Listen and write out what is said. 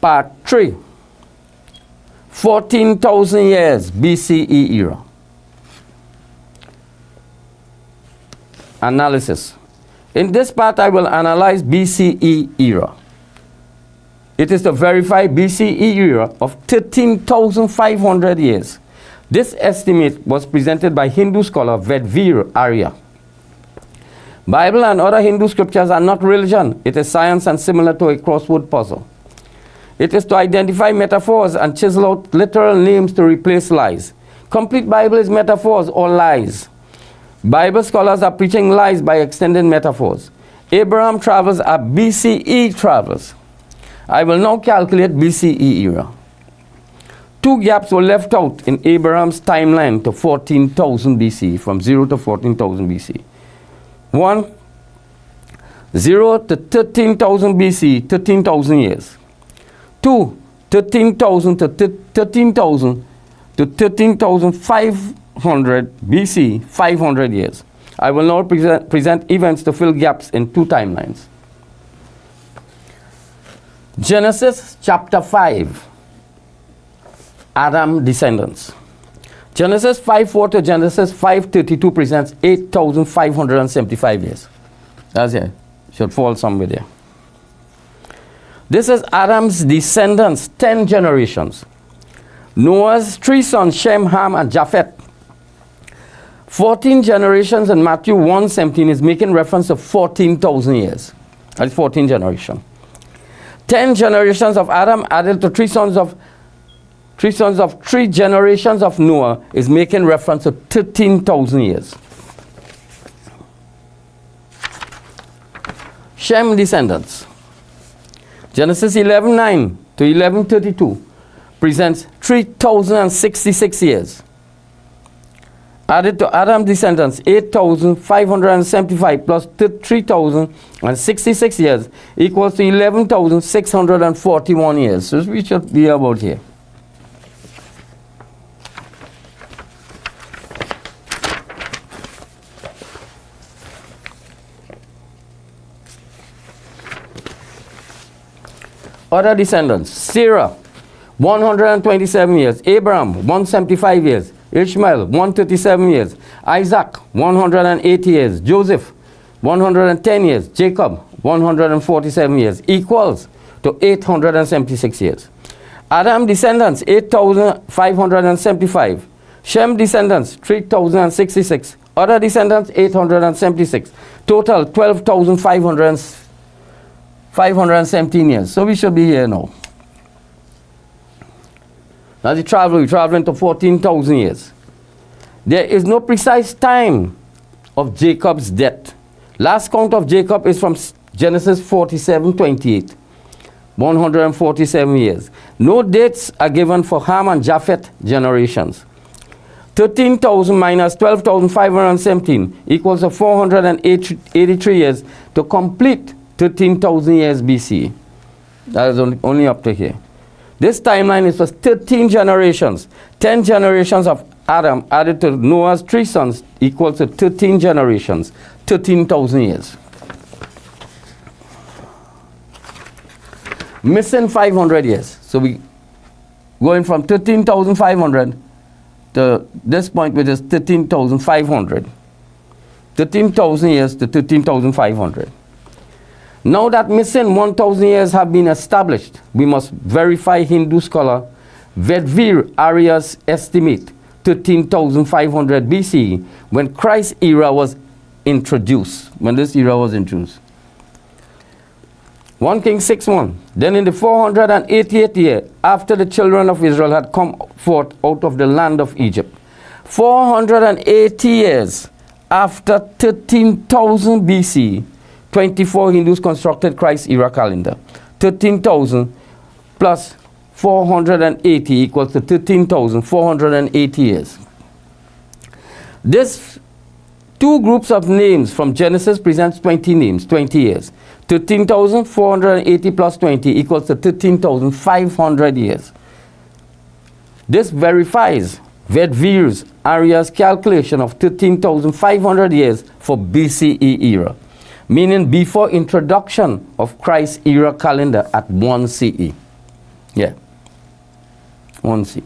Part 3. 14,000 years BCE era. Analysis. In this part, I will analyze BCE era. It is the verified BCE era of 13,500 years. This estimate was presented by Hindu scholar Vedveer Arya. Bible and other Hindu scriptures are not religion. It is science and similar to a crossword puzzle. It is to identify metaphors and chisel out literal names to replace lies. Complete Bible is metaphors or lies. Bible scholars are preaching lies by extending metaphors. Abraham travels are BCE travels. I will now calculate BCE era. 2 gaps were left out in Abraham's timeline to 14,000 BC, from 0 to 14,000 BC. 1, 0 to 13,000 BC, 13,000 years. 2, 13,000 to 13,000 to 13,500 BC, 500 years. I will now present events to fill gaps in 2 timelines. Genesis chapter 5, Adam descendants. Genesis 5:4 to Genesis 5:32 presents 8,575 years. That's it. Should fall somewhere there. This is Adam's descendants, 10 generations. Noah's 3 sons, Shem, Ham, and Japheth. 14 generations in Matthew 1:17 is making reference to 14,000 years. That's 14 generations. 10 generations of Adam added to 3 sons of 3 generations of Noah is making reference to 13,000 years. Shem descendants. Genesis 11:9 to 11:32 presents 3,066 years. Added to Adam's descendants, 8,575 plus 3,066 years equals to 11,641 years. So we should be about here. Other descendants, Sarah, 127 years. Abraham, 175 years. Ishmael, 137 years. Isaac, 180 years. Joseph, 110 years. Jacob, 147 years. Equals to 876 years. Adam descendants, 8,575. Shem descendants, 3,066. Other descendants, 876. Total, 12,517 years. So we should be here now. As we travel, to 14,000 years. There is no precise time of Jacob's death. Last count of Jacob is from Genesis 47:28. 147 years. No dates are given for Ham and Japheth generations. 13,000 minus 12,517 equals to 483 years to complete 13,000 years BC. That is only up to here. This timeline is for 13 generations. 10 generations of Adam added to Noah's 3 sons equals to 13 generations, 13,000 years. Missing 500 years. So we going from 13,500 to this point, which is 13,500. 13,000 years to 13,500. Now that missing 1,000 years have been established, we must verify Hindu scholar Vedveer Arya's estimate 13,500 BC when Christ's era was introduced. When this era was introduced. 1 Kings 6:1. Then in the 488th year, after the children of Israel had come forth out of the land of Egypt, 480 years after 13,000 BC, 24 Hindus constructed Christ's era calendar. 13,000 plus 480 equals to 13,480 years. This 2 groups of names from Genesis presents 20 names, 20 years. 13,480 plus 20 equals to 13,500 years. This verifies Vedveer Arya's calculation of 13,500 years for BCE era, meaning before introduction of Christ's era calendar at 1 CE. Yeah. 1C.